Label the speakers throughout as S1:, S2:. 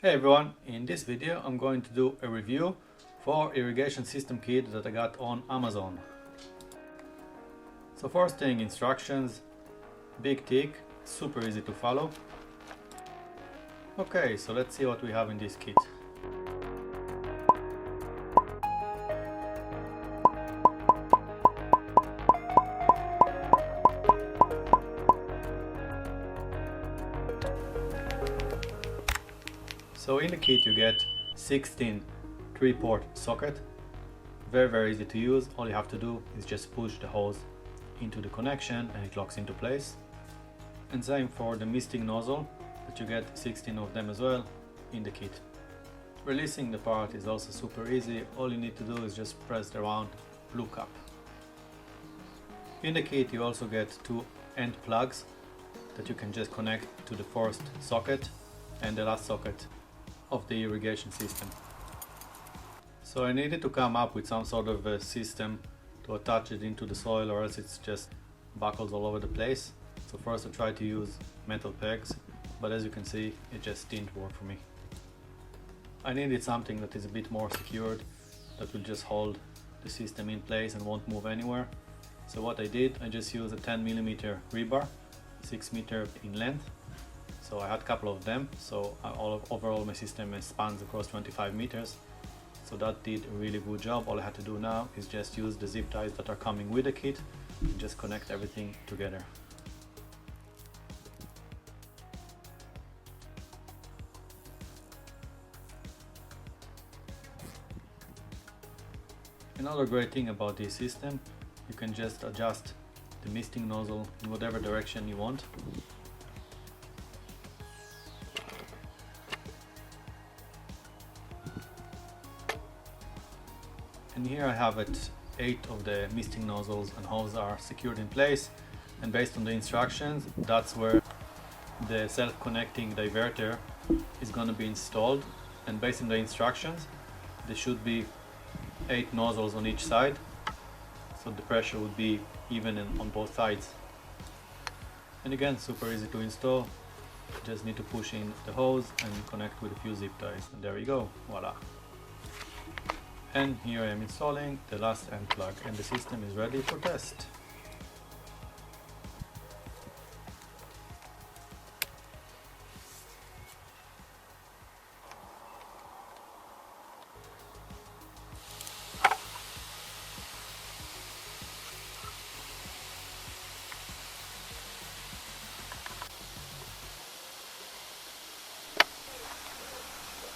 S1: Hey everyone, in this video I'm going to do a review for irrigation system kit that I got on Amazon. So first thing, instructions, big thick, super easy to follow. Okay, so let's see what we have in this kit. So in the kit you get 16 3-port socket, very easy to use. All you have to do is just push the hose into the connection and it locks into place. And same for the misting nozzle, that you get 16 of them as well in the kit. Releasing the part is also super easy. All you need to do is just press the round blue cap. In the kit you also get 2 end plugs that you can just connect to the first socket and the last socket of the irrigation system. So I needed to come up with some sort of a system to attach it into the soil, or else it's just buckles all over the place. So first I tried to use metal pegs, but as you can see it just didn't work for me. I needed something that is a bit more secured, that will just hold the system in place and won't move anywhere. So what I did, I just used a 10mm rebar, 6 meters in length. So I had a couple of them, so overall my system spans across 25 meters. So that did a really good job. All I had to do now is just use the zip ties that are coming with the kit and just connect everything together. Another great thing about this system, you can just adjust the misting nozzle in whatever direction you want. And here I have it, 8 of the misting nozzles and hose are secured in place, and based on the instructions, that's where the self-connecting diverter is going to be installed. And based on the instructions, there should be 8 nozzles on each side, so the pressure would be even on both sides. And again, super easy to install. Just need to push in the hose and connect with a few zip ties, and there you go, voila. And here I am installing the last end plug, and the system is ready for test.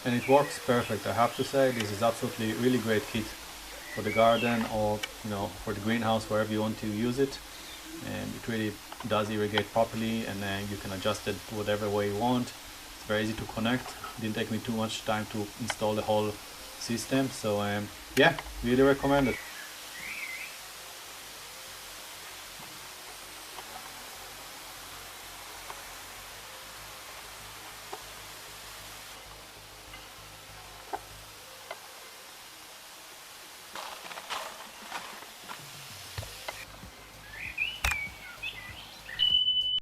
S1: And it works perfect. I have to say, this is absolutely really great kit for the garden, or for the greenhouse, wherever you want to use it. And it really does irrigate properly, and you can adjust it whatever way you want. It's very easy to connect. It didn't take me too much time to install the whole system, so yeah, really recommend it.